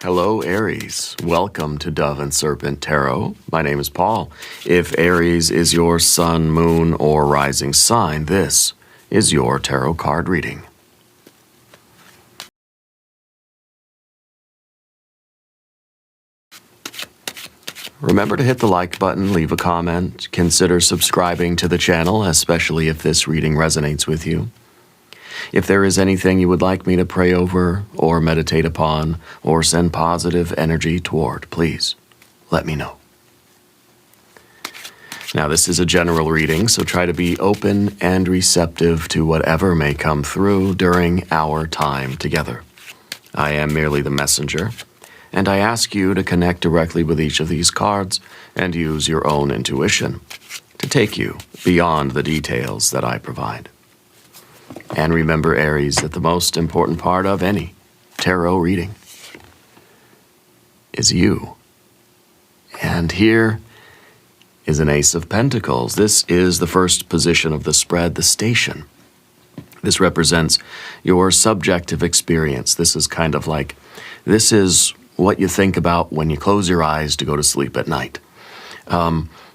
Hello, Aries. Welcome to Dove and Serpent Tarot. My name is Paul. If Aries is your sun, moon, or rising sign, this is your tarot card reading. Remember to hit the like button, leave a comment, consider subscribing to the channel, especially if this reading resonates with you. If there is anything you would like me to pray over or meditate upon or send positive energy toward, please let me know. Now, this is a general reading, so try to be open and receptive to whatever may come through during our time together. I am merely the messenger, and I ask you to connect directly with each of these cards and use your own intuition to take you beyond the details that I provide. And remember, Aries, that the most important part of any tarot reading is you. And here is an Ace of Pentacles. This is the first position of the spread, the station. This represents your subjective experience. This is kind of like, this is what you think about when you close your eyes to go to sleep at night.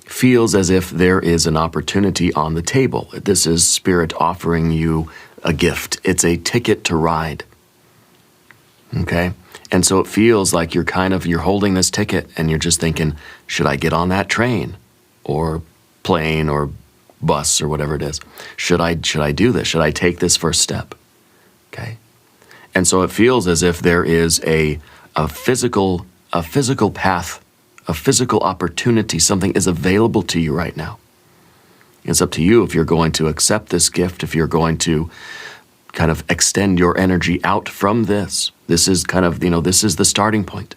Feels as if there is an opportunity on the table. This is Spirit offering you a gift. It's a ticket to ride. Okay? And so it feels like you're holding this ticket and you're just thinking, should I get on that train or plane or bus or whatever it is? Should I do this? Should I take this first step? Okay? And so it feels as if there is a physical path, a physical opportunity, something is available to you right now. It's up to you if you're going to accept this gift, if you're going to kind of extend your energy out from this. This is kind of, this is the starting point.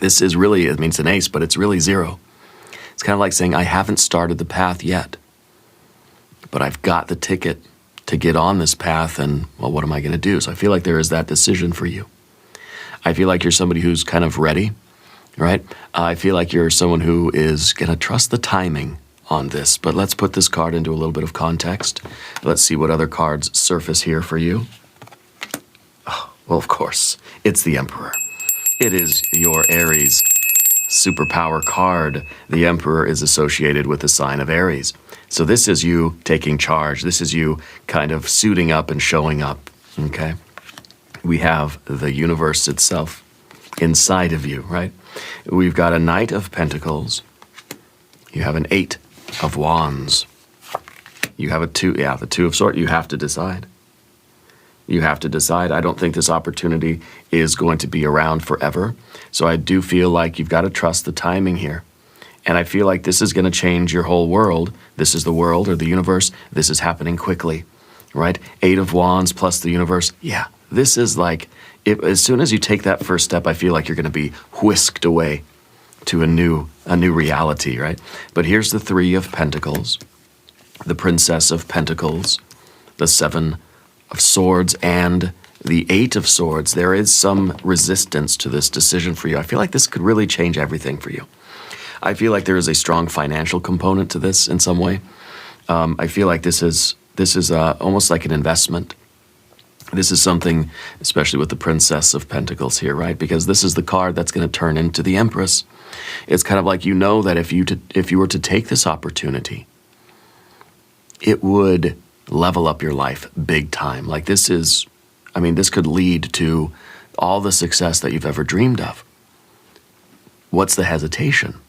This is really, it means an ace, but it's really zero. It's kind of like saying, I haven't started the path yet, but I've got the ticket to get on this path, and, well, what am I going to do? So I feel like there is that decision for you. I feel like you're somebody who's kind of ready. Right? I feel like you're someone who is going to trust the timing on this, but let's put this card into a little bit of context. Let's see what other cards surface here for you. Oh, well, of course, it's the Emperor. It is your Aries superpower card. The Emperor is associated with the sign of Aries. So this is you taking charge. This is you kind of suiting up and showing up, okay? We have the universe itself inside of you, right? We've got a Knight of Pentacles. You have an 8 of Wands. You have the 2 of Swords. You have to decide. You have to decide. I don't think this opportunity is going to be around forever. So I do feel like you've got to trust the timing here. And I feel like this is going to change your whole world. This is the world or the universe. This is happening quickly, right? 8 of Wands plus the universe. Yeah, this is like, as soon as you take that first step, I feel like you're going to be whisked away to a new reality, right? But here's the 3 of Pentacles, the Princess of Pentacles, the 7 of Swords, and the 8 of Swords. There is some resistance to this decision for you. I feel like this could really change everything for you. I feel like there is a strong financial component to this in some way. I feel like this is almost like an investment. This is something, especially with the Princess of Pentacles here, right? Because this is the card that's going to turn into the Empress. It's kind of like that if you were to take this opportunity, it would level up your life big time. Like this could lead to all the success that you've ever dreamed of. What's the hesitation,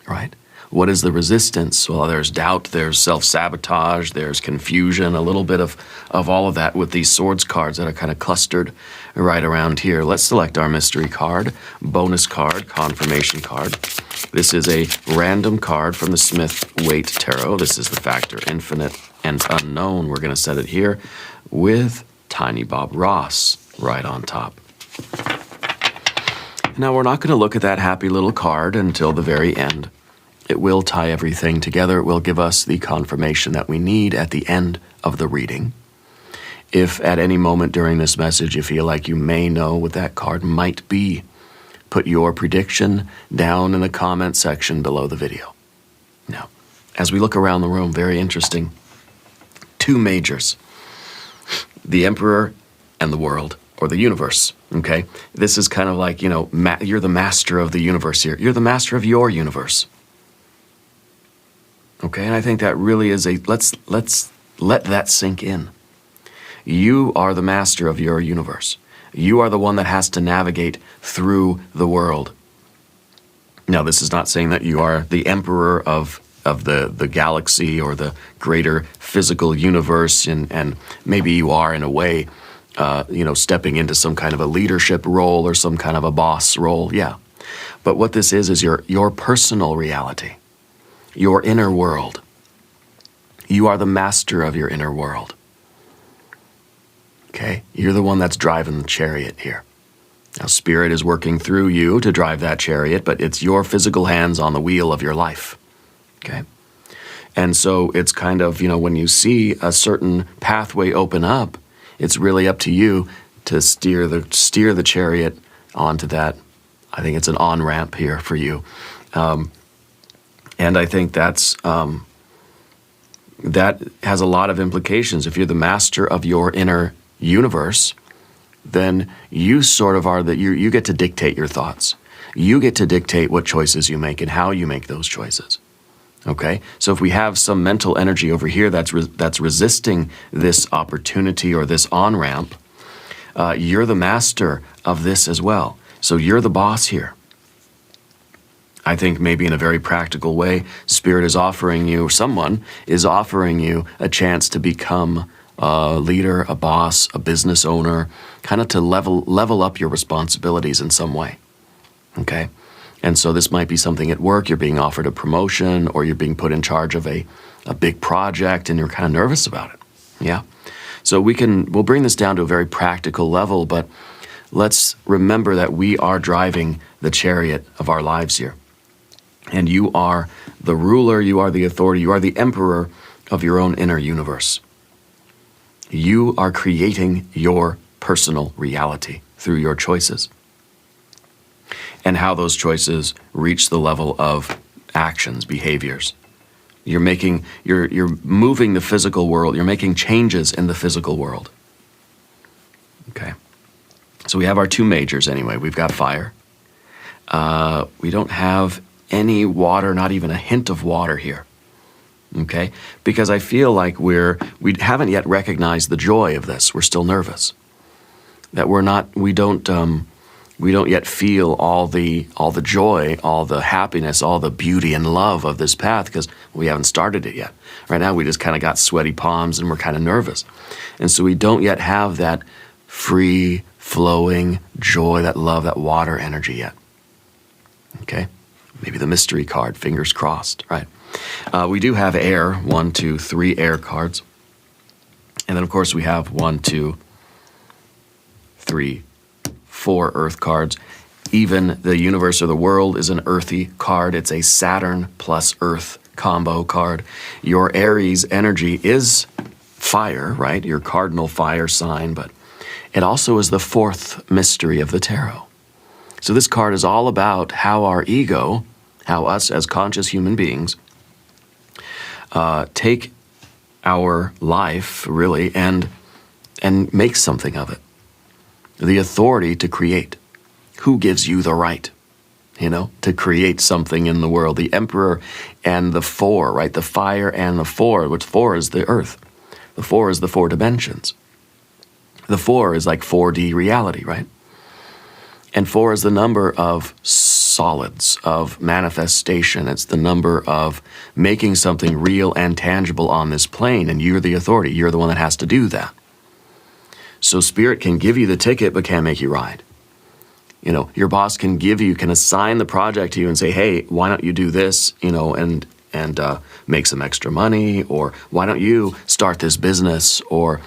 right? What is the resistance? Well, there's doubt, there's self-sabotage, there's confusion, a little bit of all of that with these swords cards that are kind of clustered right around here. Let's select our mystery card, bonus card, confirmation card. This is a random card from the Smith-Waite Tarot. This is the factor infinite and unknown. We're going to set it here with Tiny Bob Ross right on top. Now, we're not going to look at that happy little card until the very end. It will tie everything together. It will give us the confirmation that we need at the end of the reading. If at any moment during this message you feel like you may know what that card might be, put your prediction down in the comment section below the video. Now, as we look around the room, very interesting. 2 majors, the Emperor and the world. or the universe, okay? This is kind of like, you're the master of the universe here. You're the master of your universe. Okay, and I think that really is let's let that sink in. You are the master of your universe. You are the one that has to navigate through the world. Now, this is not saying that you are the emperor of the galaxy or the greater physical universe, and maybe you are in a way, stepping into some kind of a leadership role or some kind of a boss role, yeah. But what this is your personal reality, your inner world. You are the master of your inner world. Okay? You're the one that's driving the chariot here. Now, Spirit is working through you to drive that chariot, but it's your physical hands on the wheel of your life. Okay? And so it's kind of, when you see a certain pathway open up, it's really up to you to steer the chariot onto that. I think it's an on-ramp here for you. And I think that has a lot of implications. If you're the master of your inner universe, then you sort of are you get to dictate your thoughts. You get to dictate what choices you make and how you make those choices. Okay? So if we have some mental energy over here that's resisting this opportunity or this on-ramp, you're the master of this as well. So you're the boss here. I think maybe in a very practical way, Spirit is offering you, someone is offering you a chance to become a leader, a boss, a business owner, kind of to level up your responsibilities in some way. Okay? And so this might be something at work, you're being offered a promotion, or you're being put in charge of a big project and you're kind of nervous about it. Yeah? So we'll bring this down to a very practical level, but let's remember that we are driving the chariot of our lives here. And you are the ruler, you are the authority, you are the emperor of your own inner universe. You are creating your personal reality through your choices. And how those choices reach the level of actions, behaviors. You're moving the physical world, you're making changes in the physical world. Okay. So we have our two majors anyway. We've got fire. We don't have any water, not even a hint of water here. Okay? Because I feel like we haven't yet recognized the joy of this. We're still nervous. That we don't yet feel all the joy, all the happiness, all the beauty and love of this path because we haven't started it yet. Right now we just kind of got sweaty palms and we're kind of nervous. And so we don't yet have that free flowing joy, that love, that water energy yet. Okay? Maybe the mystery card, fingers crossed, right? We do have air, 1, 2, 3 air cards. And then, of course, we have 1, 2, 3, 4 earth cards. Even the universe or the world is an earthy card. It's a Saturn plus earth combo card. Your Aries energy is fire, right? Your cardinal fire sign, but it also is the fourth mystery of the tarot. So this card is all about how our ego, how us as conscious human beings, take our life, really, and make something of it. The authority to create. Who gives you the right, to create something in the world? The Emperor and the Four, right? The fire and the Four, which 4 is the earth. The 4 is the 4 dimensions. The 4 is like 4D reality, right? And 4 is the number of solids, of manifestation. It's the number of making something real and tangible on this plane, and you're the authority. You're the one that has to do that. So Spirit can give you the ticket, but can't make you ride. Your boss can assign the project to you and say, hey, why don't you do this, and make some extra money, or why don't you start this business, or,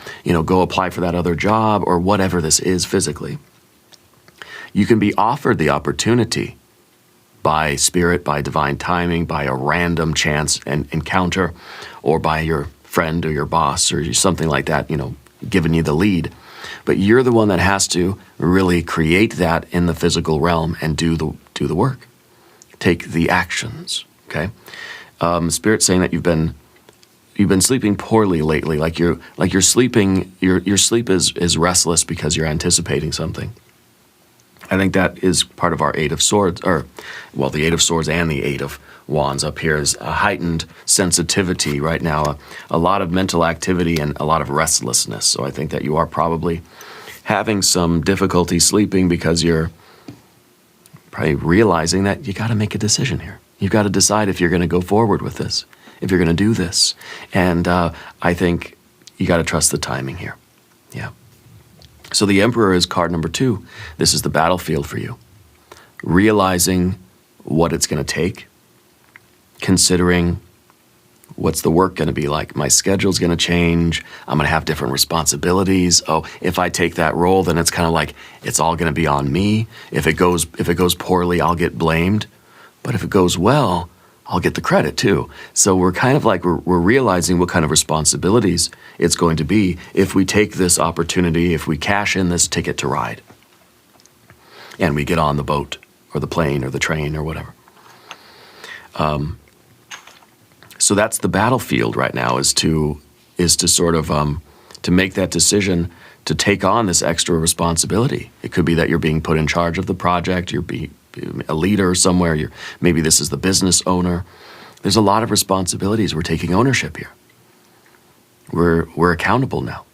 go apply for that other job, or whatever this is physically. You can be offered the opportunity by Spirit, by divine timing, by a random chance and encounter, or by your friend or your boss or something like that, giving you the lead. But you're the one that has to really create that in the physical realm and do the work. Take the actions, okay? Spirit's saying that you've been you've been sleeping poorly lately, like you're sleeping, your sleep is restless because you're anticipating something. I think that is part of our Eight of Swords, or, well, the Eight of Swords and the Eight of Wands up here is a heightened sensitivity right now, a lot of mental activity and a lot of restlessness. So I think that you are probably having some difficulty sleeping because you're probably realizing that you got to make a decision here. You've got to decide if you're going to go forward with this, if you're going to do this. And I think you got to trust the timing here. Yeah. So the Emperor is card number 2. This is the battlefield for you. Realizing what it's going to take, considering what's the work going to be like. My schedule's going to change. I'm going to have different responsibilities. Oh, if I take that role, then it's kind of like it's all going to be on me. If it goes poorly, I'll get blamed. But if it goes well, I'll get the credit too. So we're kind of like, we're realizing what kind of responsibilities it's going to be if we take this opportunity, if we cash in this ticket to ride, and we get on the boat or the plane or the train or whatever. So that's the battlefield right now, is to sort of to make that decision to take on this extra responsibility. It could be that you're being put in charge of the project, you're being a leader somewhere, maybe this is the business owner. There's a lot of responsibilities. We're taking ownership here. We're accountable now.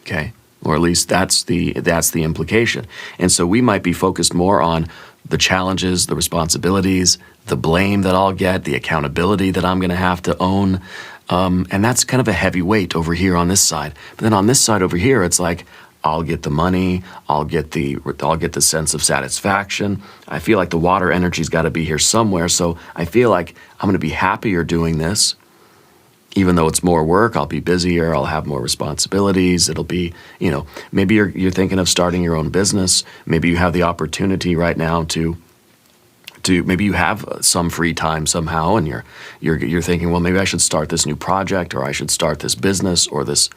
Okay? Or at least that's the implication. And so we might be focused more on the challenges, the responsibilities, the blame that I'll get, the accountability that I'm going to have to own. And that's kind of a heavy weight over here on this side. But then on this side over here, it's like, I'll get the money, I'll get the sense of satisfaction. I feel like the water energy's got to be here somewhere, so I feel like I'm going to be happier doing this. Even though it's more work, I'll be busier, I'll have more responsibilities. It'll be, maybe you're thinking of starting your own business. Maybe you have the opportunity right now to maybe you have some free time somehow, and you're thinking, well, maybe I should start this new project, or I should start this business, or this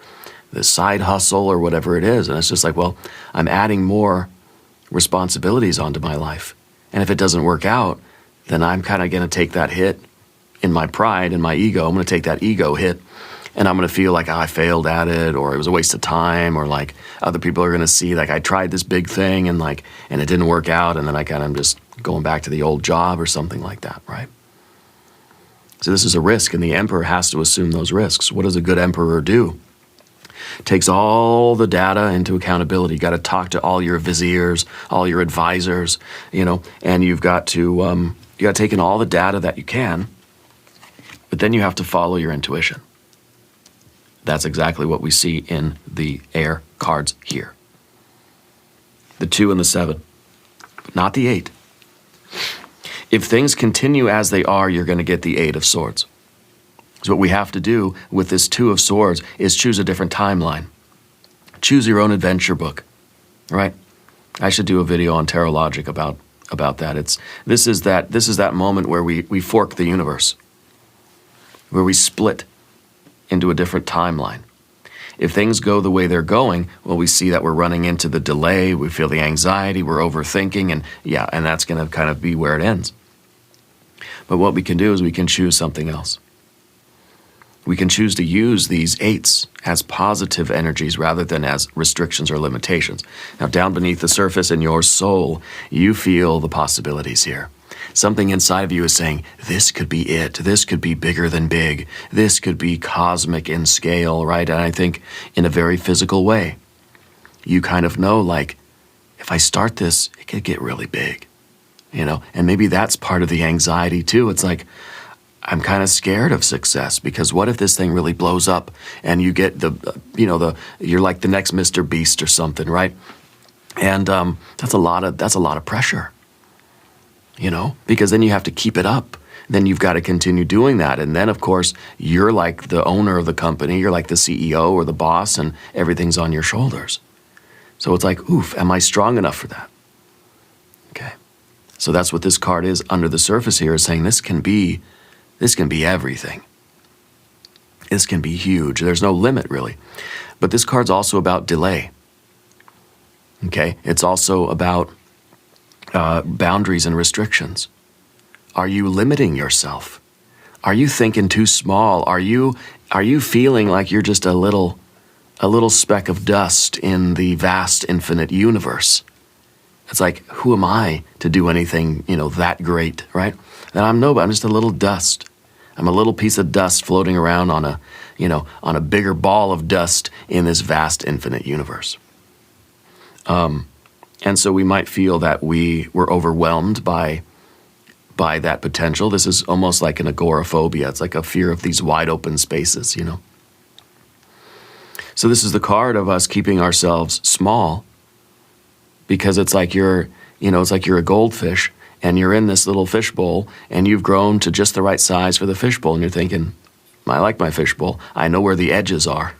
side hustle, or whatever it is. And it's just like, well, I'm adding more responsibilities onto my life. And if it doesn't work out, then I'm kind of going to take that hit in my pride and my ego. I'm going to take that ego hit, and I'm going to feel like I failed at it, or it was a waste of time, or like other people are going to see like I tried this big thing and it didn't work out, and then I kind of just going back to the old job or something like that, right? So this is a risk, and the Emperor has to assume those risks. What does a good Emperor do? Takes all the data into accountability. You got to talk to all your viziers, all your advisors, and you've got to take in all the data that you can, but then you have to follow your intuition. That's exactly what we see in the air cards here. The 2 and the 7, but not the 8. If things continue as they are, you're going to get the 8 of Swords. So what we have to do with this 2 of Swords is choose a different timeline. Choose your own adventure book, right? I should do a video on tarot logic about that. This is that moment where we fork the universe, where we split into a different timeline. If things go the way they're going, well, we see that we're running into the delay, we feel the anxiety, we're overthinking, and that's going to kind of be where it ends. But what we can do is we can choose something else. We can choose to use these 8s as positive energies rather than as restrictions or limitations. Now, down beneath the surface in your soul, you feel the possibilities here. Something inside of you is saying, this could be it. This could be bigger than big. This could be cosmic in scale, right? And I think in a very physical way, you kind of know, like, if I start this, it could get really big, And maybe that's part of the anxiety too. It's like, I'm kind of scared of success, because what if this thing really blows up and you get you're like the next Mr. Beast or something, right? And that's a lot of pressure, because then you have to keep it up. Then you've got to continue doing that. And then, of course, you're like the owner of the company. You're like the CEO or the boss, and everything's on your shoulders. So it's like, oof, am I strong enough for that? Okay. So that's what this card is under the surface here, is saying this can be everything. This can be huge. There's no limit, really. But this card's also about delay. Okay? It's also about boundaries and restrictions. Are you limiting yourself? Are you thinking too small? Are you feeling like you're just a little speck of dust in the vast infinite universe? It's like, who am I to do anything, that great, right? And I'm nobody. I'm just a little dust. I'm a little piece of dust floating around on a bigger ball of dust in this vast infinite universe. And so we might feel that we were overwhelmed by that potential. This is almost like an agoraphobia. It's like a fear of these wide open spaces, So this is the card of us keeping ourselves small, because it's like you're a goldfish and you're in this little fishbowl and you've grown to just the right size for the fishbowl, and you're thinking, I like my fishbowl. I know where the edges are.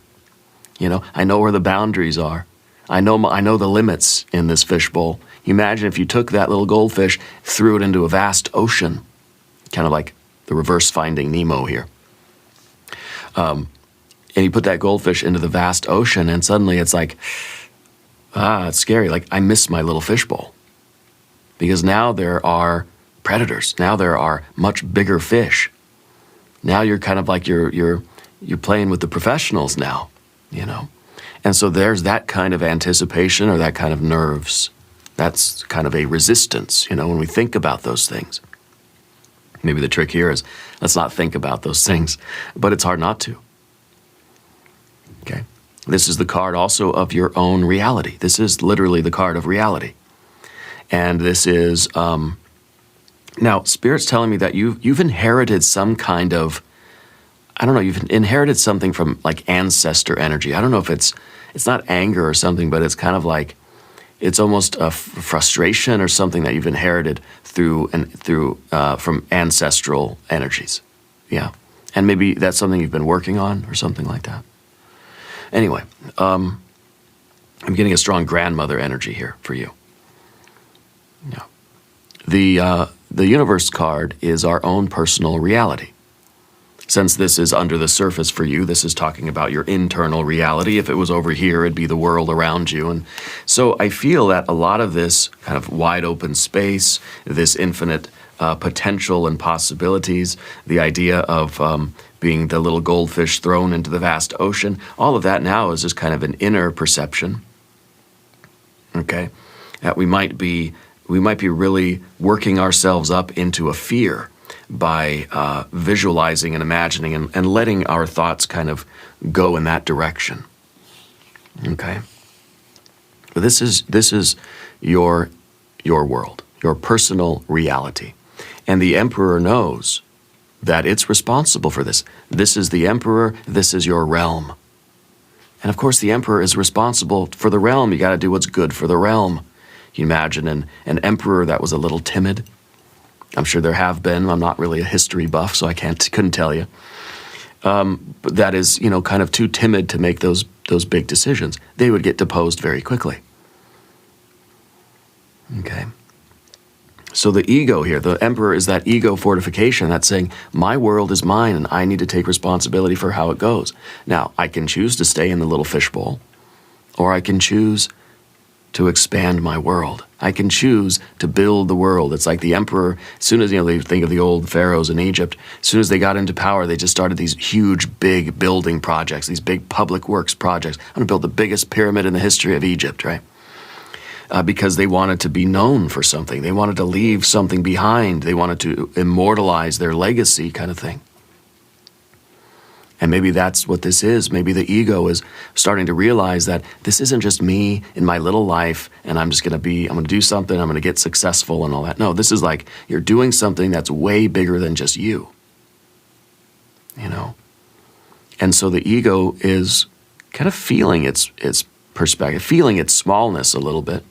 I know where the boundaries are. I know the limits in this fishbowl. Imagine if you took that little goldfish, threw it into a vast ocean, kind of like the reverse Finding Nemo here. And you put that goldfish into the vast ocean, and suddenly it's like, it's scary. Like, I miss my little fishbowl. Because now there are predators. Now there are much bigger fish. Now you're kind of like you're playing with the professionals now, And so there's that kind of anticipation, or that kind of nerves. That's kind of a resistance, when we think about those things. Maybe the trick here is, let's not think about those things, but it's hard not to. Okay. This is the card also of your own reality. This is literally the card of reality. And this is, now, Spirit's telling me that you've inherited some kind of, you've inherited something from like ancestor energy. I don't know if it's not anger or something, but it's kind of like, it's almost a frustration or something that you've inherited from ancestral energies. Yeah. And maybe that's something you've been working on or something like that. Anyway, I'm getting a strong grandmother energy here for you. Yeah. The universe card is our own personal reality. Since this is under the surface for you, this is talking about your internal reality. If it was over here, it'd be the world around you. And so I feel that a lot of this kind of wide open space, this infinite potential and possibilities, the idea of being the little goldfish thrown into the vast ocean, all of that now is just kind of an inner perception. Okay? That we might be really working ourselves up into a fear by visualizing and imagining and letting our thoughts kind of go in that direction. Okay? But this is your world, your personal reality. And the Emperor knows that it's responsible for this. This is the Emperor, this is your realm. And of course the Emperor is responsible for the realm. You got to do what's good for the realm. You imagine an emperor that was a little timid. I'm sure there have been. I'm not really a history buff, so I couldn't tell you. But that is, kind of too timid to make those big decisions. They would get deposed very quickly. Okay. So the ego here, the emperor is that ego fortification that's saying, my world is mine and I need to take responsibility for how it goes. Now, I can choose to stay in the little fishbowl, or I can choose to expand my world. I can choose to build the world. It's like the emperor, as soon as, they think of the old pharaohs in Egypt, as soon as they got into power, they just started these huge, big building projects, these big public works projects. I'm going to build the biggest pyramid in the history of Egypt, right? Because they wanted to be known for something. They wanted to leave something behind. They wanted to immortalize their legacy kind of thing. And maybe that's what this is. Maybe the ego is starting to realize that this isn't just me in my little life and I'm going to do something, I'm going to get successful and all that. No, this is like you're doing something that's way bigger than just you. And so the ego is kind of feeling its perspective, feeling its smallness a little bit,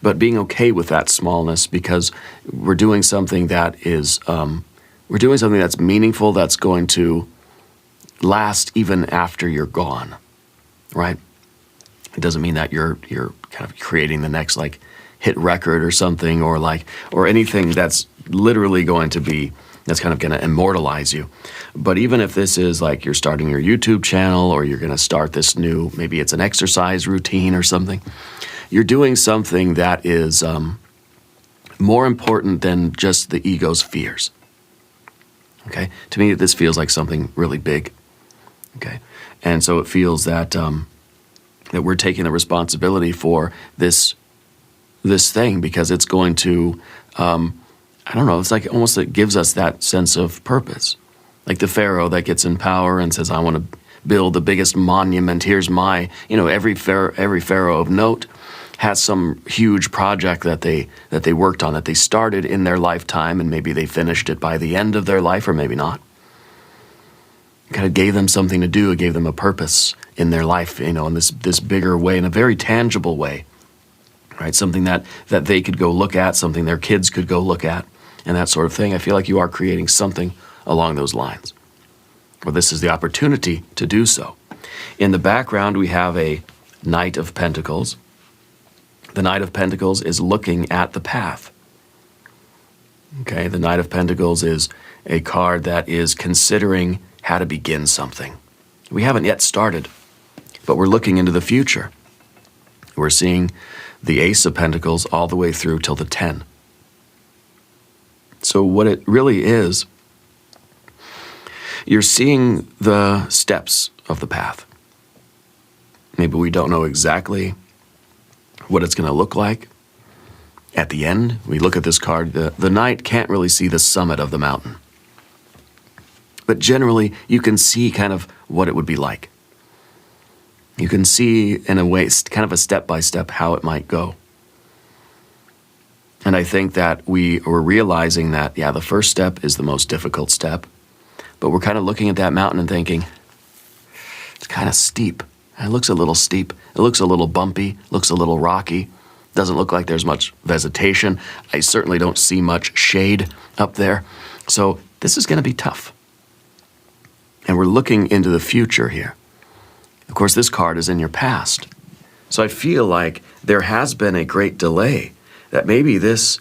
but being okay with that smallness because we're doing something that is... we're doing something that's meaningful, that's going to last even after you're gone, right? It doesn't mean that you're kind of creating the next like hit record or something, or anything that's literally that's kind of going to immortalize you. But even if this is like you're starting your YouTube channel, or you're going to start this new, maybe it's an exercise routine or something, you're doing something that is more important than just the ego's fears. Okay? To me, this feels like something really big. Okay? And so it feels that that we're taking the responsibility for this thing, because it's going to, I don't know, it's like almost it gives us that sense of purpose. Like the Pharaoh that gets in power and says, I want to build the biggest monument. Here's my, every Pharaoh of note has some huge project that they worked on, that they started in their lifetime, and maybe they finished it by the end of their life, or maybe not. It kind of gave them something to do. It gave them a purpose in their life, in this bigger way, in a very tangible way, right? Something that they could go look at, something their kids could go look at, and that sort of thing. I feel like you are creating something along those lines. Well, this is the opportunity to do so. In the background, we have a Knight of Pentacles. The Knight of Pentacles is looking at the path. Okay, the Knight of Pentacles is a card that is considering how to begin something. We haven't yet started, but we're looking into the future. We're seeing the Ace of Pentacles all the way through till the 10. So what it really is, you're seeing the steps of the path. Maybe we don't know exactly what it's going to look like. At the end, we look at this card, the Knight can't really see the summit of the mountain. But generally, you can see kind of what it would be like. You can see, in a way, kind of a step-by-step how it might go. And I think that we're realizing that, yeah, the first step is the most difficult step. But we're kind of looking at that mountain and thinking, it's kind of steep. It looks a little steep. It looks a little bumpy. Looks a little rocky. Doesn't look like there's much vegetation. I certainly don't see much shade up there. So this is going to be tough. And we're looking into the future here. Of course, this card is in your past. So I feel like there has been a great delay, that maybe this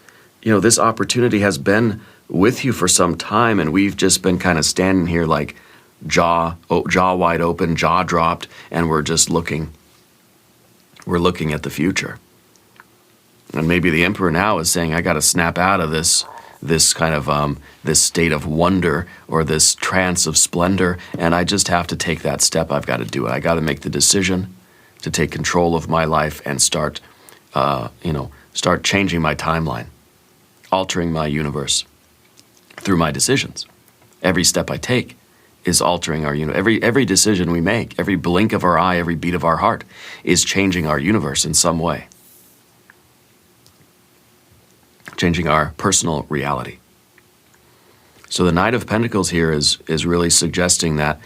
opportunity has been with you for some time, and we've just been kind of standing here like jaw wide open, jaw dropped, and we're just looking. We're looking at the future. And maybe the Emperor now is saying, I got to snap out of this kind of this state of wonder, or this trance of splendor, and I just have to take that step. I've got to do it. I got to make the decision to take control of my life and start changing my timeline, altering my universe through my decisions. Every step I take is altering our universe. Every decision we make, every blink of our eye, every beat of our heart is changing our universe in some way. Changing our personal reality. So the Knight of Pentacles here is really suggesting that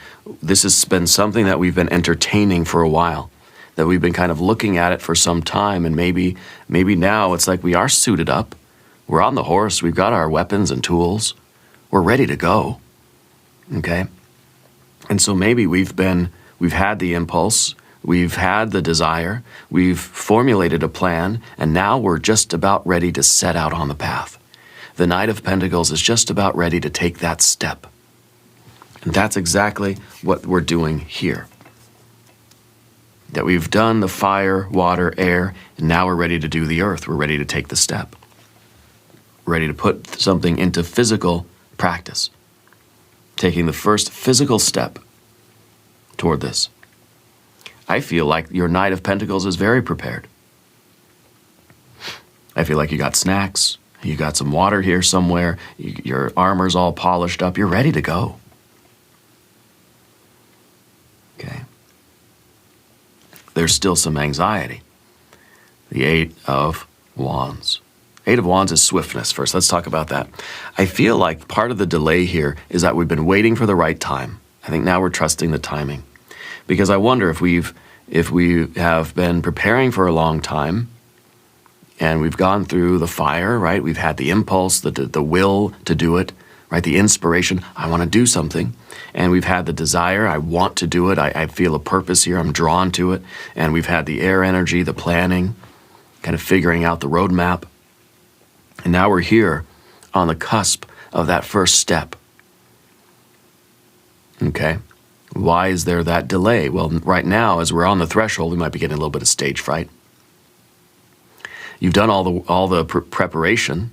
this has been something that we've been entertaining for a while, that we've been kind of looking at it for some time, and maybe now it's like we are suited up. We're on the horse, we've got our weapons and tools, we're ready to go. Okay? And so maybe we've had the impulse, we've had the desire, we've formulated a plan, and now we're just about ready to set out on the path. The Knight of Pentacles is just about ready to take that step. And that's exactly what we're doing here. That we've done the fire, water, air, and now we're ready to do the earth. We're ready to take the step. We're ready to put something into physical practice. Taking the first physical step toward this. I feel like your Knight of Pentacles is very prepared. I feel like you got snacks, you got some water here somewhere, your armor's all polished up, you're ready to go. Okay. There's still some anxiety. The Eight of Wands. Eight of Wands is swiftness. First, let's talk about that. I feel like part of the delay here is that we've been waiting for the right time. I think now we're trusting the timing. Because I wonder if we have been preparing for a long time, and we've gone through the fire, right? We've had the impulse, the will to do it, right? The inspiration, I want to do something. And we've had the desire, I want to do it. I feel a purpose here, I'm drawn to it. And we've had the air energy, the planning, kind of figuring out the roadmap. And now we're here on the cusp of that first step. Okay? Why is there that delay? Well, right now, as we're on the threshold, we might be getting a little bit of stage fright. You've done all the preparation.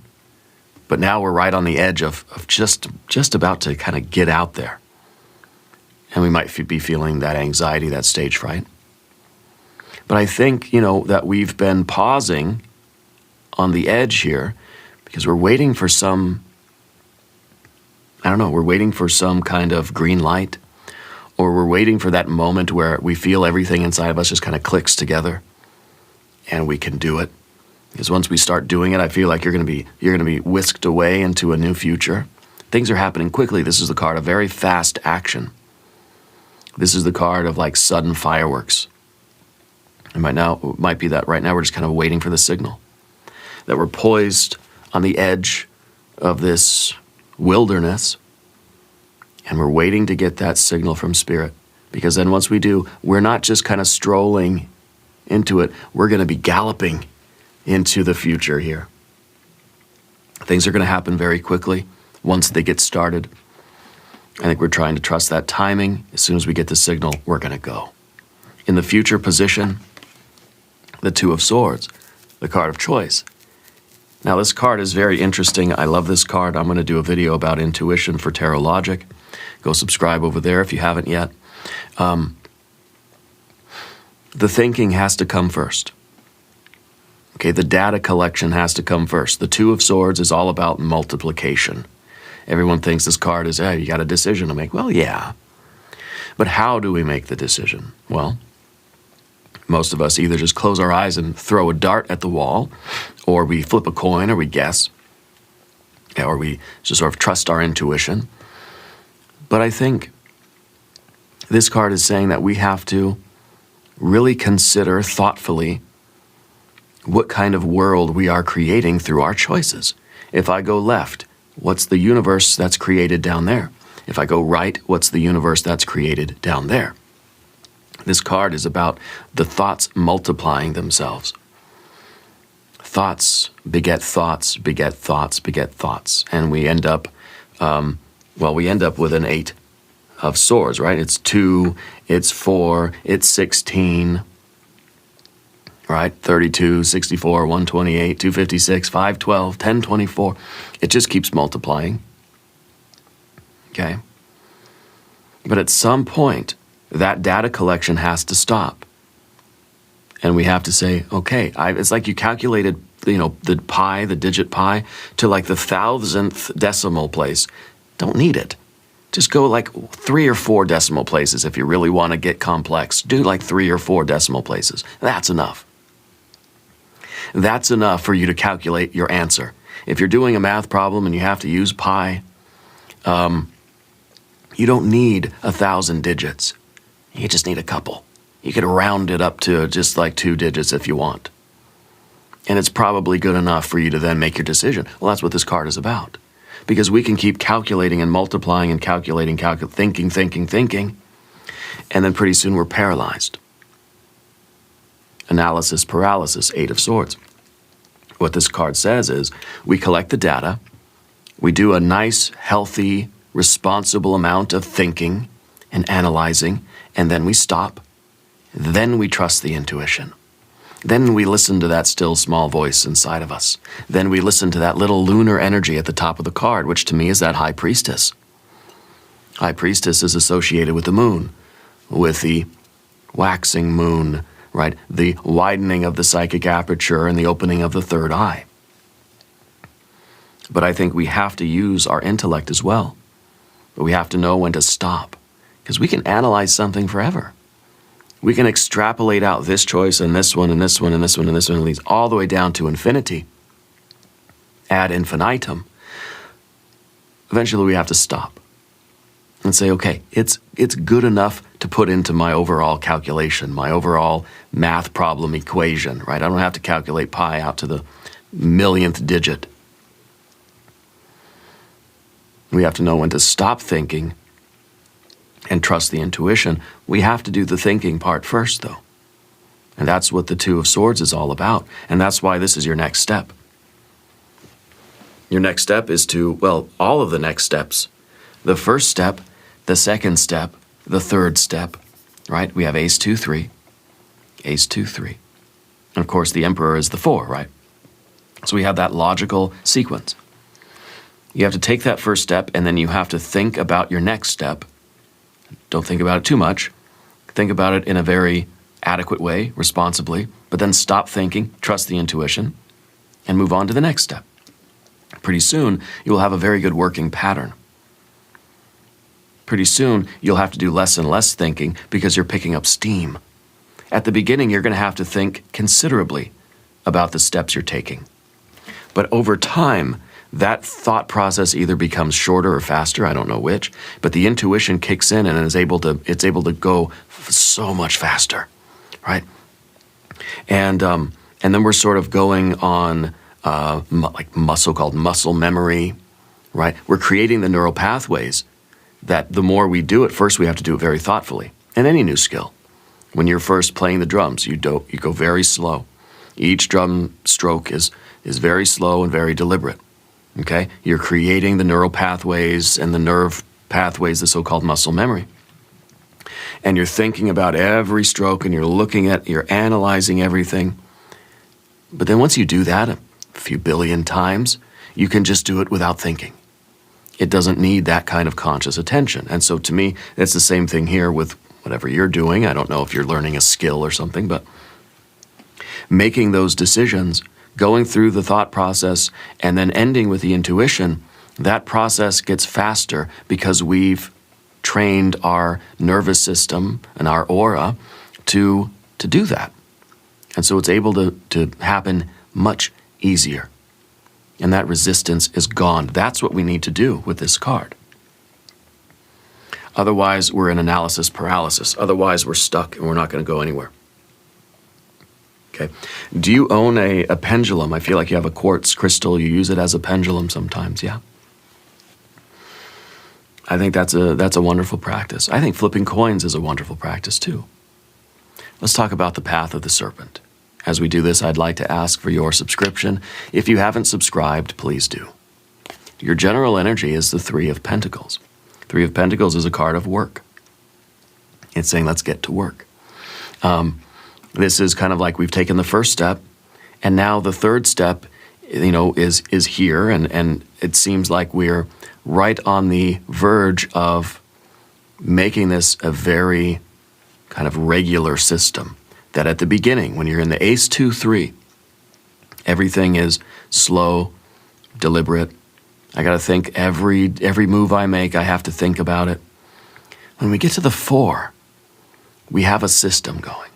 But now we're right on the edge of just about to kind of get out there. And we might be feeling that anxiety, that stage fright. But I think, that we've been pausing on the edge here because we're waiting for we're waiting for some kind of green light, or we're waiting for that moment where we feel everything inside of us just kind of clicks together and we can do it. Because once we start doing it, I feel like you're going to be whisked away into a new future. Things are happening quickly. This is the card of very fast action. This is the card of like sudden fireworks. And might be that right now we're just kind of waiting for the signal. That we're poised on the edge of this wilderness, and we're waiting to get that signal from Spirit. Because then once we do, we're not just kind of strolling into it, we're going to be galloping into the future here. Things are going to happen very quickly once they get started. I think we're trying to trust that timing. As soon as we get the signal, we're going to go. In the future position, the Two of Swords, the card of choice. Now this card is very interesting. I love this card. I'm going to do a video about intuition for Tarot Logic. Go subscribe over there if you haven't yet. The thinking has to come first. Okay, the data collection has to come first. The Two of Swords is all about multiplication. Everyone thinks this card is, hey, you got a decision to make. Well, yeah. But how do we make the decision? Well, most of us either just close our eyes and throw a dart at the wall, or we flip a coin, or we guess, or we just sort of trust our intuition. But I think this card is saying that we have to really consider thoughtfully what kind of world we are creating through our choices. If I go left, what's the universe that's created down there? If I go right, what's the universe that's created down there? This card is about the thoughts multiplying themselves. Thoughts beget thoughts, beget thoughts, beget thoughts. And we end up, with an 8 of Swords, right? It's 2, it's 4, it's 16, right? 32, 64, 128, 256, 512, 1024. It just keeps multiplying. Okay? But at some point, that data collection has to stop. And we have to say, okay, it's like you calculated, the pi, the digit pi, to like the 1,000th decimal place. Don't need it. Just go like 3 or 4 decimal places if you really want to get complex. Do like 3 or 4 decimal places. That's enough. That's enough for you to calculate your answer. If you're doing a math problem and you have to use pi, you don't need 1,000 digits. You just need a couple. You could round it up to just like 2 digits if you want. And it's probably good enough for you to then make your decision. Well, that's what this card is about. Because we can keep calculating and multiplying and calculating, thinking, and then pretty soon we're paralyzed. Analysis paralysis, 8 of Swords. What this card says is we collect the data, we do a nice, healthy, responsible amount of thinking and analyzing, and then we stop. Then we trust the intuition. Then we listen to that still small voice inside of us. Then we listen to that little lunar energy at the top of the card, which to me is that High Priestess. High Priestess is associated with the moon, with the waxing moon, right? The widening of the psychic aperture and the opening of the third eye. But I think we have to use our intellect as well. But we have to know when to stop, because we can analyze something forever. We can extrapolate out this choice and this one and this one and this one and this one, and leads all the way down to infinity, ad infinitum. Eventually we have to stop and say, okay, it's good enough to put into my overall calculation, my overall math problem equation, right? I don't have to calculate pi out to the millionth digit. We have to know when to stop thinking and trust the intuition. We have to do the thinking part first, though. And that's what the Two of Swords is all about. And that's why this is your next step. Your next step is to, well, all of the next steps. The first step, the second step, the third step, right? We have Ace 2, 3, Ace 2, 3. And of course, the Emperor is the 4, right? So we have that logical sequence. You have to take that first step, and then you have to think about your next step. Don't think about it too much. Think about it in a very adequate way, responsibly, but then stop thinking, trust the intuition, and move on to the next step. Pretty soon, you will have a very good working pattern. Pretty soon, you'll have to do less and less thinking because you're picking up steam. At the beginning, you're going to have to think considerably about the steps you're taking. But over time, that thought process either becomes shorter or faster, I don't know which, but the intuition kicks in and it's able to go so much faster, right? And then we're sort of going on like so-called muscle memory, right? We're creating the neural pathways that the more we do it, first we have to do it very thoughtfully. And any new skill, when you're first playing the drums, you go very slow. Each drum stroke is very slow and very deliberate. Okay? You're creating the neural pathways and the nerve pathways, the so-called muscle memory. And you're thinking about every stroke and you're analyzing everything. But then once you do that a few billion times, you can just do it without thinking. It doesn't need that kind of conscious attention. And so to me, it's the same thing here with whatever you're doing. I don't know if you're learning a skill or something, but making those decisions, going through the thought process, and then ending with the intuition, that process gets faster because we've trained our nervous system and our aura to do that. And so it's able to happen much easier. And that resistance is gone. That's what we need to do with this card. Otherwise, we're in analysis paralysis. Otherwise, we're stuck and we're not going to go anywhere. Okay. Do you own a pendulum? I feel like you have a quartz crystal. You use it as a pendulum sometimes, yeah? I think that's a wonderful practice. I think flipping coins is a wonderful practice too. Let's talk about the path of the serpent. As we do this, I'd like to ask for your subscription. If you haven't subscribed, please do. Your general energy is the Three of Pentacles. Three of Pentacles is a card of work. It's saying, let's get to work. This is kind of like we've taken the first step, and now the third step, is here, and it seems like we're right on the verge of making this a very kind of regular system. That at the beginning, when you're in the Ace 2-3, everything is slow, deliberate. I got to think every move I make, I have to think about it. When we get to the 4, we have a system going.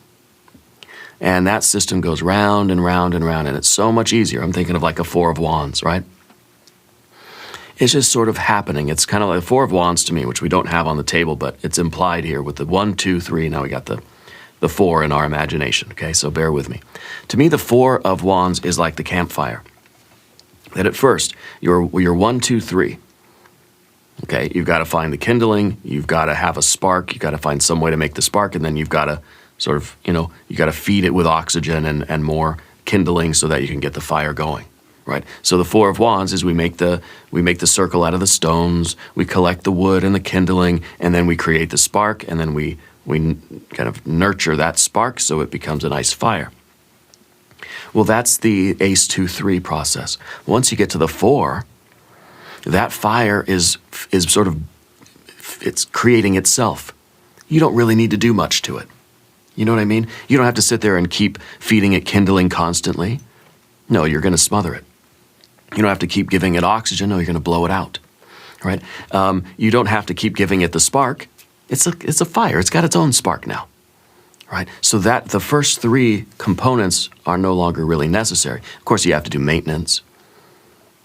And that system goes round and round and round, and it's so much easier. I'm thinking of like a 4 of Wands, right? It's just sort of happening. It's kind of like a 4 of Wands to me, which we don't have on the table, but it's implied here with the 1, 2, 3. Now we got the 4 in our imagination, okay? So bear with me. To me, the 4 of Wands is like the campfire. That at first, you're 1, 2, 3. Okay, you've got to find the kindling, you've got to have a spark, you've got to find some way to make the spark, and then you've got to sort of, you got to feed it with oxygen and more kindling so that you can get the fire going, right? So the 4 of Wands is we make the circle out of the stones, we collect the wood and the kindling, and then we create the spark, and then we kind of nurture that spark so it becomes a nice fire. Well, that's the Ace 2-3 process. Once you get to the 4, that fire is sort of, it's creating itself. You don't really need to do much to it. You know what I mean? You don't have to sit there and keep feeding it kindling constantly. No, you're going to smother it. You don't have to keep giving it oxygen. No, you're going to blow it out, right? You don't have to keep giving it the spark. It's a fire. It's got its own spark now, right? So that the first 3 components are no longer really necessary. Of course, you have to do maintenance.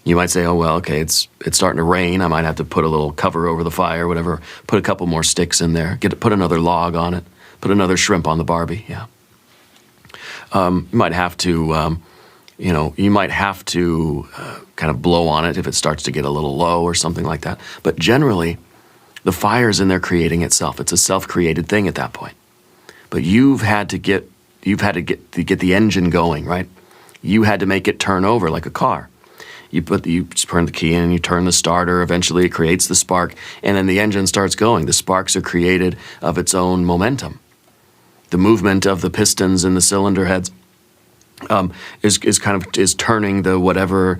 You might say, oh, well, okay, it's starting to rain. I might have to put a little cover over the fire, whatever. Put a couple more sticks in there. Put another log on it. Put another shrimp on the Barbie, yeah. You might have to, kind of blow on it if it starts to get a little low or something like that. But generally, the fire's in there creating itself. It's a self-created thing at that point. But you've had to get the engine going, right? You had to make it turn over like a car. You turn the key in and you turn the starter. Eventually, it creates the spark, and then the engine starts going. The sparks are created of its own momentum. The movement of the pistons in the cylinder heads is turning the whatever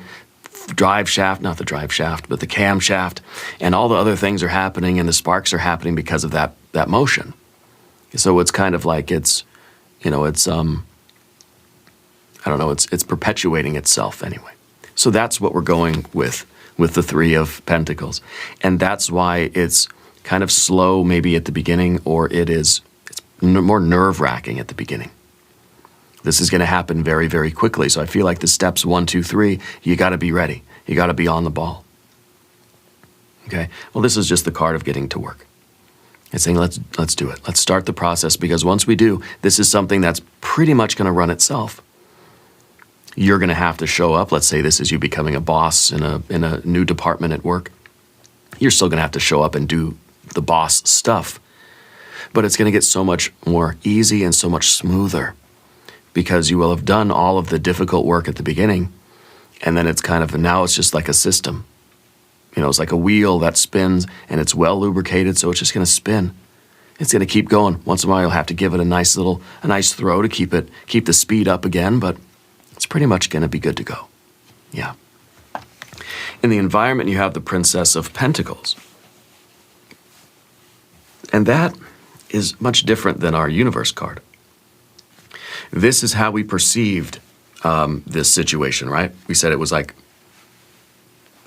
drive shaft, not the drive shaft, but the camshaft, and all the other things are happening, and the sparks are happening because of that motion. So it's kind of like it's perpetuating itself anyway. So that's what we're going with the Three of Pentacles. And that's why it's kind of slow maybe at the beginning, or it's more nerve-wracking at the beginning. This is going to happen very, very quickly. So I feel like the steps 1, 2, 3, you got to be ready. You got to be on the ball. Okay? Well, this is just the card of getting to work. It's saying, let's do it. Let's start the process, because once we do, this is something that's pretty much going to run itself. You're going to have to show up. Let's say this is you becoming a boss in a new department at work. You're still going to have to show up and do the boss stuff. But it's going to get so much more easy and so much smoother, because you will have done all of the difficult work at the beginning, and then it's kind of, now it's just like a system. It's like a wheel that spins, and it's well lubricated, so it's just going to spin. It's going to keep going. Once in a while, you'll have to give it a nice throw to keep the speed up again, but it's pretty much going to be good to go. Yeah. In the environment, you have the Princess of Pentacles. And that is much different than our universe card. This is how we perceived this situation, right? We said it was like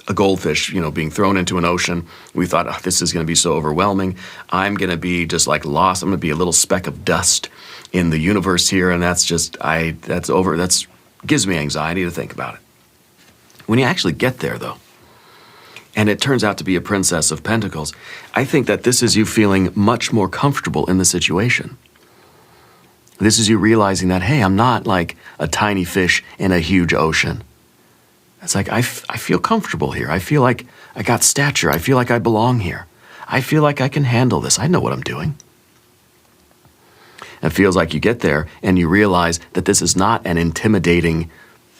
a goldfish, being thrown into an ocean. We thought, oh, this is going to be so overwhelming. I'm going to be just like lost. I'm going to be a little speck of dust in the universe here, and that's gives me anxiety to think about it. When you actually get there, though, and it turns out to be a Princess of Pentacles, I think that this is you feeling much more comfortable in the situation. This is you realizing that, hey, I'm not like a tiny fish in a huge ocean. It's like, I feel comfortable here. I feel like I got stature. I feel like I belong here. I feel like I can handle this. I know what I'm doing. It feels like you get there and you realize that this is not an intimidating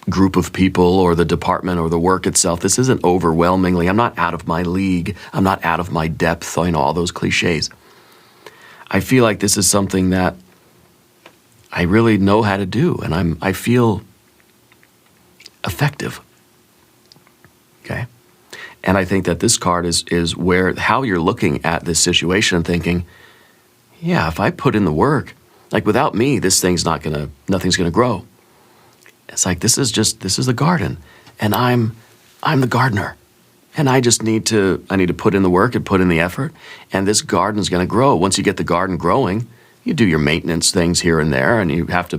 group of people or the department or the work itself. This isn't overwhelmingly, I'm not out of my league. I'm not out of my depth, all those cliches. I feel like this is something that I really know how to do, and I feel effective. Okay? And I think that this card is how you're looking at this situation and thinking, yeah, if I put in the work, like without me, nothing's gonna grow. It's like this is the garden, and I'm the gardener, and I need to put in the work and put in the effort, and this garden's gonna grow. Once you get the garden growing, you do your maintenance things here and there, and you have to,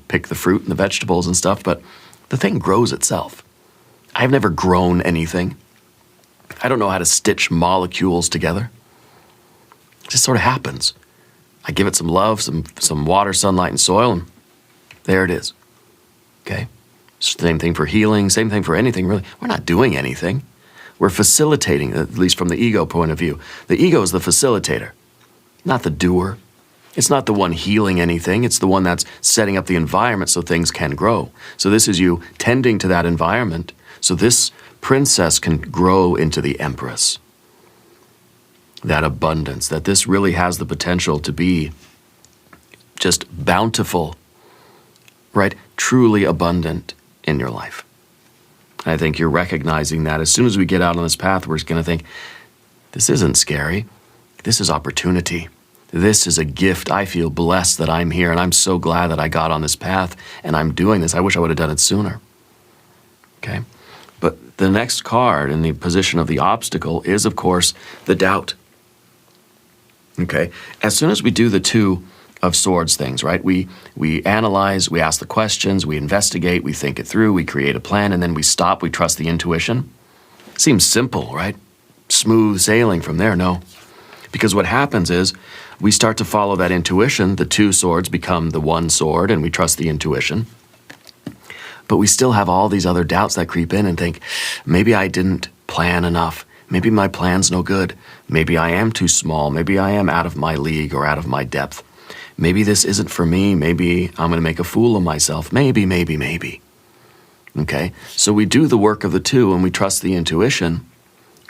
pick the fruit and the vegetables and stuff, but the thing grows itself. I've never grown anything. I don't know how to stitch molecules together. It just sort of happens. I give it some love, some water, sunlight, and soil, and there it is. Okay? Same thing for healing, same thing for anything, really. We're not doing anything. We're facilitating, at least from the ego point of view. The ego is the facilitator, not the doer. It's not the one healing anything. It's the one that's setting up the environment so things can grow. So this is you tending to that environment so this princess can grow into the empress. That abundance, that this really has the potential to be just bountiful, right? Truly abundant in your life. I think you're recognizing that as soon as we get out on this path, we're just going to think, this isn't scary. This is opportunity. This is a gift. I feel blessed that I'm here, and I'm so glad that I got on this path and I'm doing this. I wish I would have done it sooner. Okay? But the next card in the position of the obstacle is, of course, the doubt. Okay? As soon as we do the Two of Swords things, right? We analyze, we ask the questions, we investigate, we think it through, we create a plan, and then we stop, we trust the intuition. Seems simple, right? Smooth sailing from there. No. Because what happens is we start to follow that intuition. The two swords become the one sword, and we trust the intuition. But we still have all these other doubts that creep in and think, maybe I didn't plan enough. Maybe my plan's no good. Maybe I am too small. Maybe I am out of my league or out of my depth. Maybe this isn't for me. Maybe I'm going to make a fool of myself. Maybe. Okay? So we do the work of the two and we trust the intuition.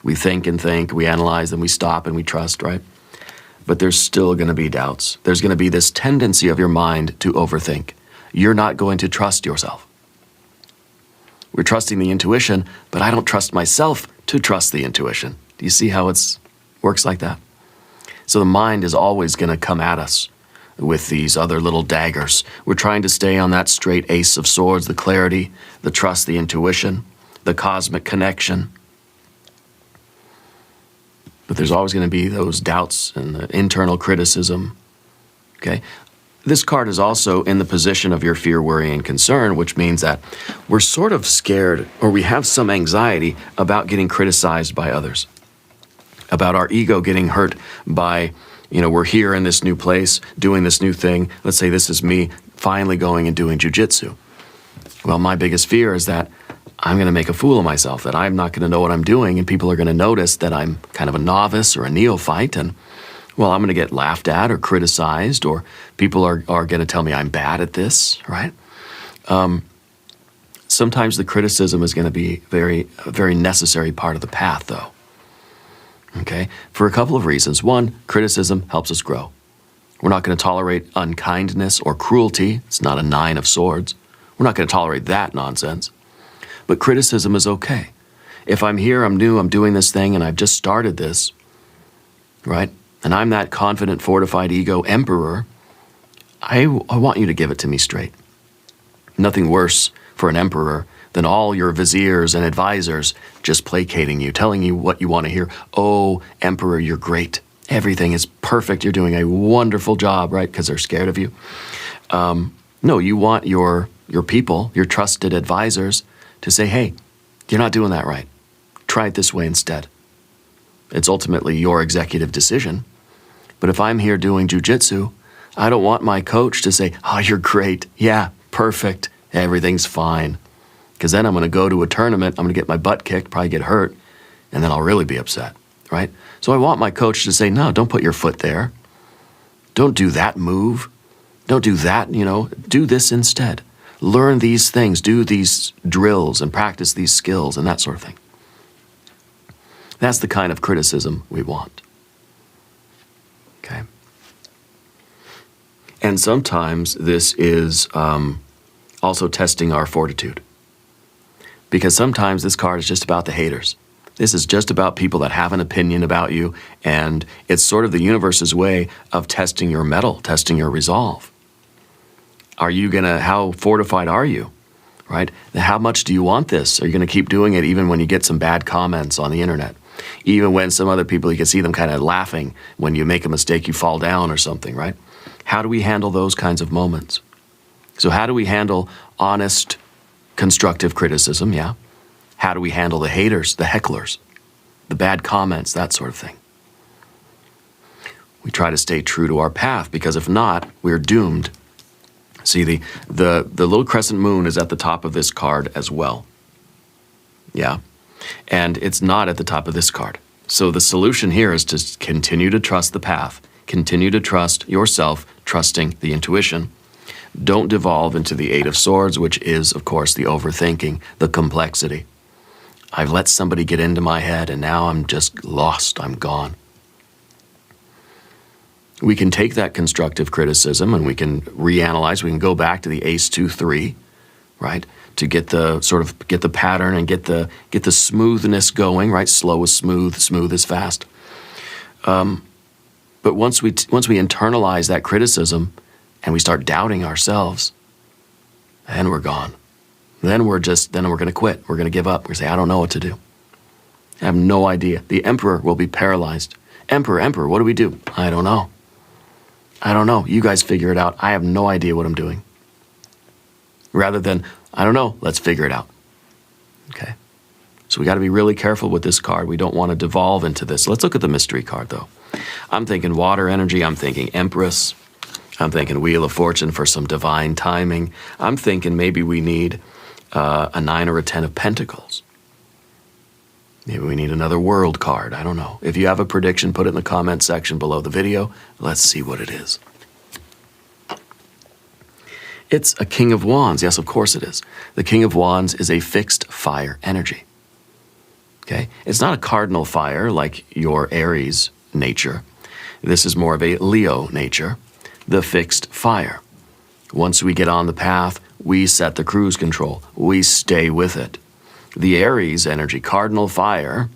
We think and think, we analyze, and we stop and we trust, right? But there's still going to be doubts. There's going to be this tendency of your mind to overthink. You're not going to trust yourself. We're trusting the intuition, but I don't trust myself to trust the intuition. Do you see how it works like that? So the mind is always going to come at us with these other little daggers. We're trying to stay on that straight ace of swords, the clarity, the trust, the intuition, the cosmic connection. But there's always going to be those doubts and the internal criticism. Okay? This card is also in the position of your fear, worry, and concern, which means that we're sort of scared, or we have some anxiety about getting criticized by others, about our ego getting hurt by, we're here in this new place, doing this new thing. Let's say this is me finally going and doing jujitsu. Well, my biggest fear is that I'm going to make a fool of myself, that I'm not going to know what I'm doing, and people are going to notice that I'm kind of a novice or a neophyte, and well, I'm going to get laughed at or criticized, or people are going to tell me I'm bad at this, right? Sometimes the criticism is going to be a very necessary part of the path, though. Okay? For a couple of reasons. One, criticism helps us grow. We're not going to tolerate unkindness or cruelty. It's not a 9 of swords. We're not going to tolerate that nonsense. But criticism is okay. If I'm here, I'm new, I'm doing this thing, and I've just started this, right? And I'm that confident, fortified ego emperor, I want you to give it to me straight. Nothing worse for an emperor than all your viziers and advisors just placating you, telling you what you want to hear. Oh, emperor, you're great. Everything is perfect. You're doing a wonderful job, right? Because they're scared of you. No, you want your people, your trusted advisors, to say, hey, you're not doing that right. Try it this way instead. It's ultimately your executive decision. But if I'm here doing jujitsu, I don't want my coach to say, oh, you're great. Yeah, perfect. Everything's fine. Because then I'm going to go to a tournament, I'm going to get my butt kicked, probably get hurt, and then I'll really be upset, right? So I want my coach to say, no, don't put your foot there. Don't do that move. Don't do that, do this instead. Learn these things, do these drills and practice these skills and that sort of thing. That's the kind of criticism we want. Okay? And sometimes this is also testing our fortitude. Because sometimes this card is just about the haters. This is just about people that have an opinion about you, and it's sort of the universe's way of testing your mettle, testing your resolve. How fortified are you, right? How much do you want this? Are you going to keep doing it even when you get some bad comments on the internet? Even when some other people, you can see them kind of laughing when you make a mistake, you fall down or something, right? How do we handle those kinds of moments? So how do we handle honest, constructive criticism, yeah? How do we handle the haters, the hecklers, the bad comments, that sort of thing? We try to stay true to our path, because if not, we're doomed. See, the little crescent moon is at the top of this card as well. Yeah? And it's not at the top of this card. So the solution here is to continue to trust the path. Continue to trust yourself, trusting the intuition. Don't devolve into the 8 of Swords, which is, of course, the overthinking, the complexity. I've let somebody get into my head, and now I'm just lost. I'm gone. We can take that constructive criticism and we can reanalyze. We can go back to the Ace 2-3, right? To get the pattern and get the smoothness going, right? Slow is smooth, smooth is fast. But once we internalize that criticism and we start doubting ourselves, then we're gone. Then we're going to quit. We're going to give up. We're going to say, I don't know what to do. I have no idea. The emperor will be paralyzed. Emperor, what do we do? I don't know. You guys figure it out. I have no idea what I'm doing. Rather than, I don't know, let's figure it out. Okay? So we got to be really careful with this card. We don't want to devolve into this. Let's look at the mystery card, though. I'm thinking water energy. I'm thinking Empress. I'm thinking Wheel of Fortune for some divine timing. I'm thinking maybe we need a 9 or a 10 of Pentacles. Maybe we need another World card. I don't know. If you have a prediction, put it in the comment section below the video. Let's see what it is. It's a King of Wands. Yes, of course it is. The King of Wands is a fixed fire energy. Okay? It's not a cardinal fire like your Aries nature. This is more of a Leo nature, the fixed fire. Once we get on the path, we set the cruise control. We stay with it. The Aries energy, cardinal fire,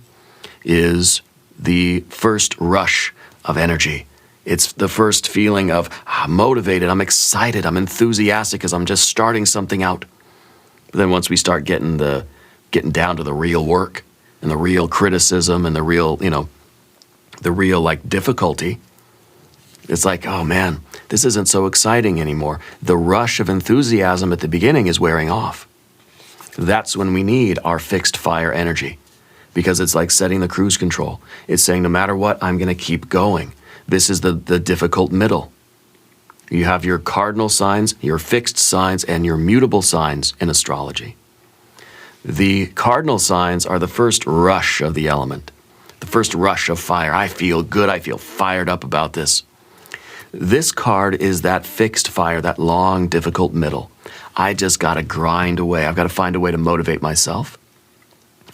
is the first rush of energy. It's the first feeling of I'm motivated, I'm excited, I'm enthusiastic because I'm just starting something out. But then once we start getting down to the real work and the real criticism and the real, like difficulty, it's like, oh man, this isn't so exciting anymore. The rush of enthusiasm at the beginning is wearing off. That's when we need our fixed fire energy, because it's like setting the cruise control. It's saying no matter what, I'm going to keep going. This is the difficult middle. You have your cardinal signs, your fixed signs, and your mutable signs in astrology. The cardinal signs are the first rush of the element, the first rush of fire. I feel good. I feel fired up about this. This card is that fixed fire, that long, difficult middle. I just got to grind away. I've got to find a way to motivate myself.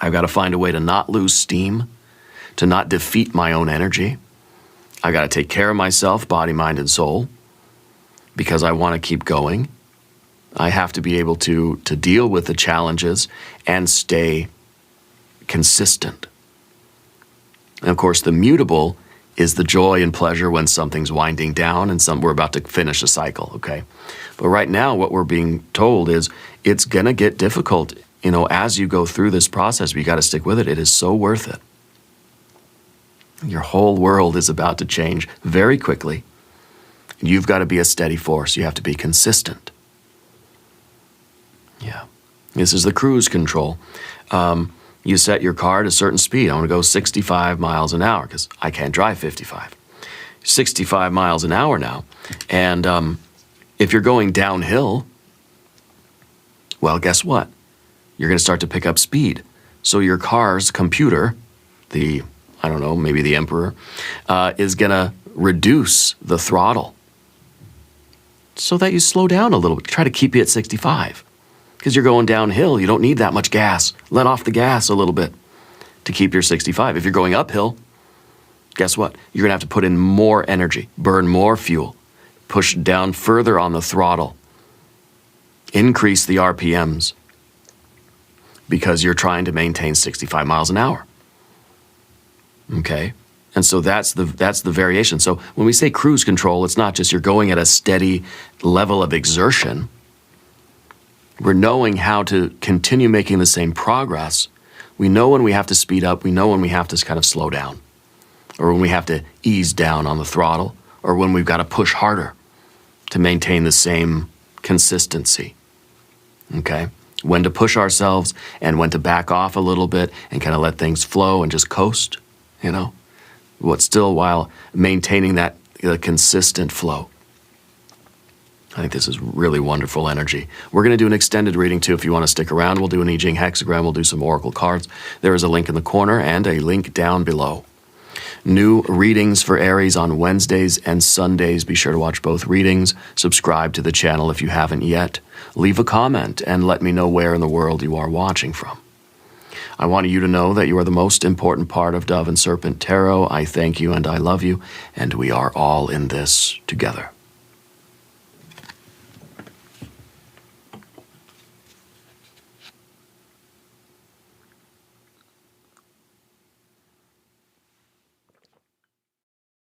I've got to find a way to not lose steam, to not defeat my own energy. I've got to take care of myself, body, mind, and soul, because I want to keep going. I have to be able to deal with the challenges and stay consistent. And of course, the mutable is the joy and pleasure when something's winding down and we're about to finish a cycle, okay? But right now, what we're being told is it's going to get difficult, as you go through this process, but you got to stick with it. It is so worth it. Your whole world is about to change very quickly. You've got to be a steady force. You have to be consistent. Yeah. This is the cruise control. You set your car at a certain speed. I want to go 65 miles an hour because I can't drive 55. 65 miles an hour now. And if you're going downhill, well, guess what? You're going to start to pick up speed. So your car's computer, maybe the emperor, is going to reduce the throttle so that you slow down a little bit. Try to keep you at 65. Because you're going downhill, you don't need that much gas. Let off the gas a little bit to keep your 65. If you're going uphill, guess what? You're going to have to put in more energy, burn more fuel, push down further on the throttle, increase the RPMs, because you're trying to maintain 65 miles an hour. Okay? And so that's the variation. So when we say cruise control, it's not just you're going at a steady level of exertion. We're knowing how to continue making the same progress. We know when we have to speed up. We know when we have to kind of slow down, or when we have to ease down on the throttle, or when we've got to push harder to maintain the same consistency. Okay? When to push ourselves and when to back off a little bit and kind of let things flow and just coast, while maintaining that consistent flow. I think this is really wonderful energy. We're going to do an extended reading too. If you want to stick around, we'll do an I Ching hexagram. We'll do some oracle cards. There is a link in the corner and a link down below. New readings for Aries on Wednesdays and Sundays. Be sure to watch both readings. Subscribe to the channel if you haven't yet. Leave a comment and let me know where in the world you are watching from. I want you to know that you are the most important part of Dove and Serpent Tarot. I thank you and I love you, and we are all in this together.